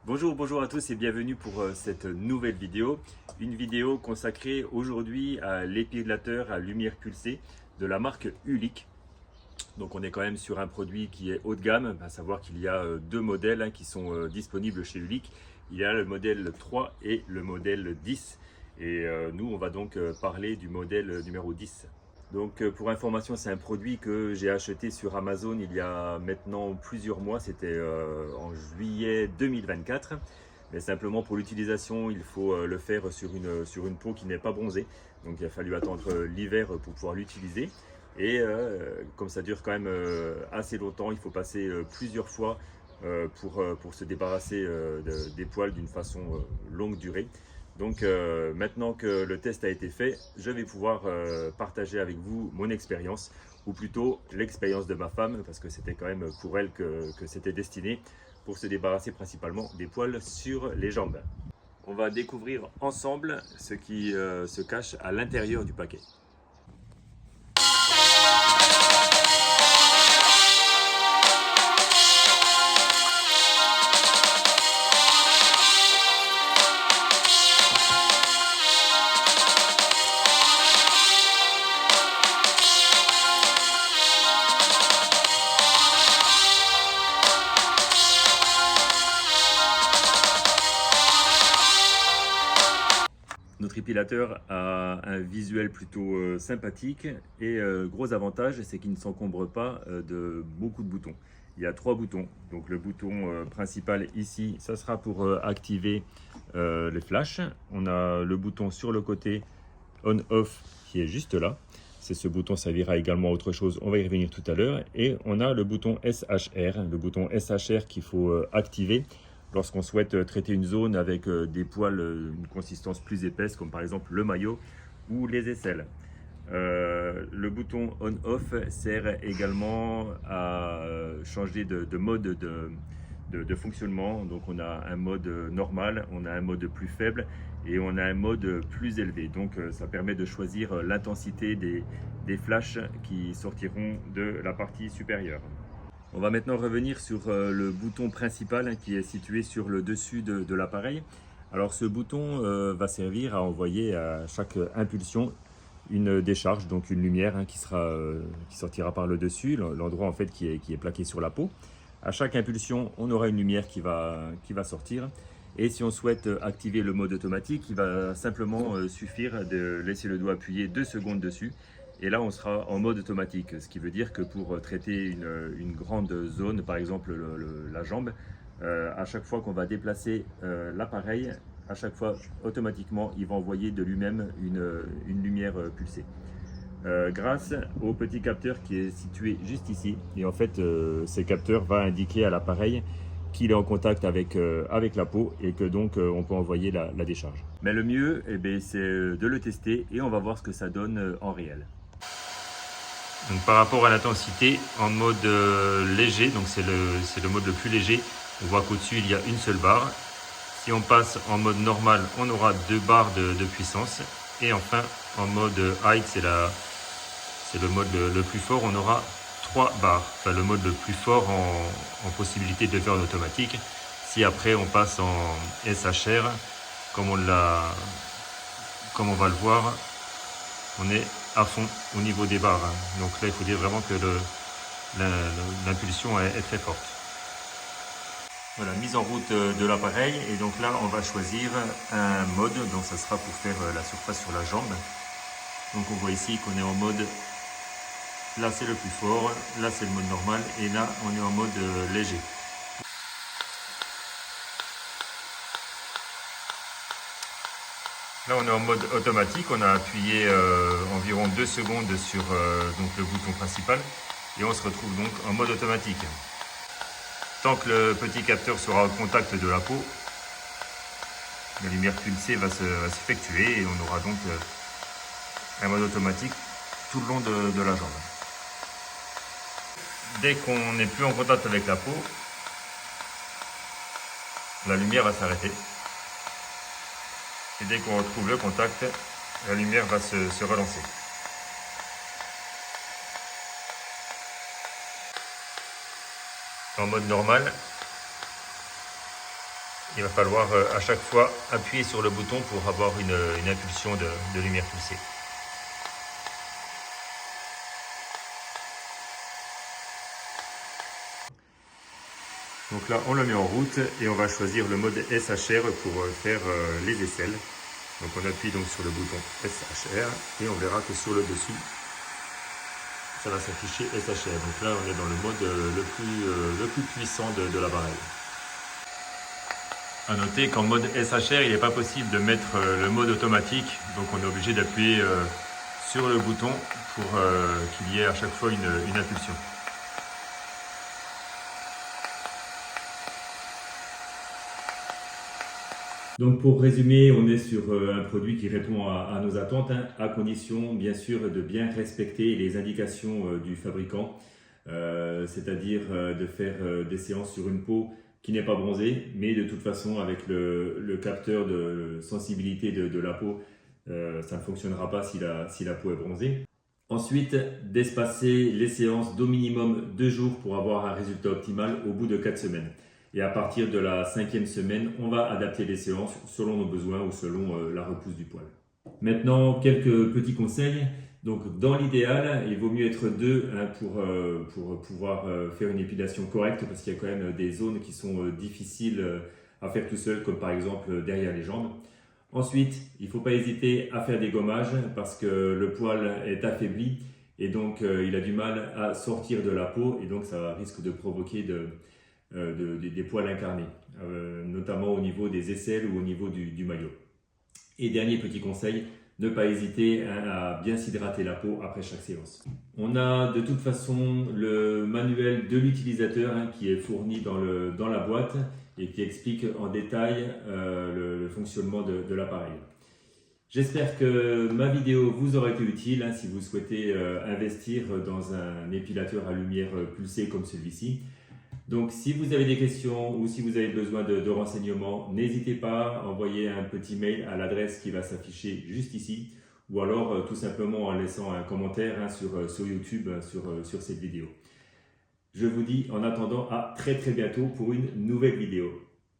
Bonjour à tous et bienvenue pour cette nouvelle vidéo. Une vidéo consacrée aujourd'hui à l'épilateur à lumière pulsée de la marque Ulic. Donc on est quand même sur un produit qui est haut de gamme, à savoir qu'il y a deux modèles qui sont disponibles chez Ulic. Il y a le modèle 3 et le modèle 10. Et nous on va donc parler du modèle numéro 10. Donc pour information, c'est un produit que j'ai acheté sur Amazon il y a maintenant plusieurs mois, c'était en juillet 2024. Mais simplement pour l'utilisation, il faut le faire sur une peau qui n'est pas bronzée. Donc il a fallu attendre l'hiver pour pouvoir l'utiliser. Et comme ça dure quand même assez longtemps, il faut passer plusieurs fois pour se débarrasser des poils d'une façon longue durée. Donc maintenant que le test a été fait, je vais pouvoir partager avec vous mon expérience, ou plutôt l'expérience de ma femme, parce que c'était quand même pour elle que c'était destiné, pour se débarrasser principalement des poils sur les jambes. On va découvrir ensemble ce qui se cache à l'intérieur du paquet. Notre épilateur a un visuel plutôt sympathique et gros avantage, c'est qu'il ne s'encombre pas de beaucoup de boutons. Il y a trois boutons. Donc le bouton principal ici, ça sera pour activer les flashs. On a le bouton sur le côté on-off qui est juste là. C'est ce bouton servira également à autre chose, on va y revenir tout à l'heure. Et on a le bouton SHR qu'il faut activer lorsqu'on souhaite traiter une zone avec des poils d'une consistance plus épaisse, comme par exemple le maillot ou les aisselles. Le bouton on-off sert également à changer de mode de fonctionnement. Donc on a un mode normal, on a un mode plus faible et on a un mode plus élevé. Donc ça permet de choisir l'intensité des flashs qui sortiront de la partie supérieure. On va maintenant revenir sur le bouton principal qui est situé sur le dessus de l'appareil. Alors ce bouton va servir à envoyer à chaque impulsion une décharge, donc une lumière qui sortira par le dessus, l'endroit en fait qui est plaqué sur la peau. À chaque impulsion, on aura une lumière qui va sortir. Et si on souhaite activer le mode automatique, il va simplement suffire de laisser le doigt appuyé 2 secondes dessus. Et là, on sera en mode automatique, ce qui veut dire que pour traiter une grande zone, par exemple la jambe, à chaque fois qu'on va déplacer l'appareil, à chaque fois, automatiquement, il va envoyer de lui-même une lumière pulsée. Grâce au petit capteur qui est situé juste ici. Et en fait, ce capteur va indiquer à l'appareil qu'il est en contact avec la peau et que donc on peut envoyer la décharge. Mais le mieux, c'est de le tester et on va voir ce que ça donne en réel. Donc par rapport à l'intensité, en mode léger, donc c'est le mode le plus léger, on voit qu'au-dessus il y a une seule barre. Si on passe en mode normal, on aura 2 barres de puissance. Et enfin, en mode high, c'est le mode le plus fort, on aura 3 barres. Enfin, le mode le plus fort en possibilité de faire en automatique. Si après on passe en SHR, comme on va le voir, on est à fond au niveau des barres. Donc là, il faut dire vraiment que l'impulsion est très forte. Voilà, mise en route de l'appareil. Et donc là, on va choisir un mode. Donc ça sera pour faire la surface sur la jambe. Donc on voit ici qu'on est en mode, là c'est le plus fort, là c'est le mode normal et là on est en mode léger. Là on est en mode automatique, on a appuyé environ 2 secondes sur donc le bouton principal et on se retrouve donc en mode automatique. Tant que le petit capteur sera au contact de la peau, la lumière pulsée va s'effectuer et on aura donc un mode automatique tout le long de la jambe. Dès qu'on n'est plus en contact avec la peau, la lumière va s'arrêter. Et dès qu'on retrouve le contact, la lumière va se relancer. En mode normal, Il va falloir à chaque fois appuyer sur le bouton pour avoir une impulsion de lumière pulsée. Donc là, on le met en route et on va choisir le mode SHR pour faire les aisselles. Donc on appuie donc sur le bouton SHR et on verra que sur le dessus, ça va s'afficher SHR. Donc là, on est dans le mode le plus puissant de l'appareil. A noter qu'en mode SHR, il n'est pas possible de mettre le mode automatique. Donc on est obligé d'appuyer sur le bouton pour qu'il y ait à chaque fois une impulsion. Donc pour résumer, on est sur un produit qui répond à nos attentes, hein, à condition bien sûr de bien respecter les indications du fabricant, c'est-à-dire de faire des séances sur une peau qui n'est pas bronzée, mais de toute façon avec le capteur de sensibilité de la peau, ça ne fonctionnera pas si la peau est bronzée. Ensuite, d'espacer les séances d'au minimum 2 jours pour avoir un résultat optimal au bout de 4 semaines. Et à partir de la 5e semaine, on va adapter les séances selon nos besoins ou selon la repousse du poil. Maintenant, quelques petits conseils. Donc, dans l'idéal, il vaut mieux être 2 hein, pour pouvoir faire une épilation correcte parce qu'il y a quand même des zones qui sont difficiles à faire tout seul, comme par exemple derrière les jambes. Ensuite, il ne faut pas hésiter à faire des gommages parce que le poil est affaibli et donc il a du mal à sortir de la peau et donc ça risque de provoquer des poils incarnés, notamment au niveau des aisselles ou au niveau du maillot. Et dernier petit conseil, ne pas hésiter hein, à bien s'hydrater la peau après chaque séance. On a de toute façon le manuel de l'utilisateur hein, qui est fourni dans la boîte et qui explique en détail le fonctionnement de l'appareil. J'espère que ma vidéo vous aura été utile hein, si vous souhaitez investir dans un épilateur à lumière pulsée comme celui-ci. Donc si vous avez des questions ou si vous avez besoin de renseignements, n'hésitez pas à envoyer un petit mail à l'adresse qui va s'afficher juste ici ou alors tout simplement en laissant un commentaire hein, sur YouTube sur cette vidéo. Je vous dis en attendant à très bientôt pour une nouvelle vidéo.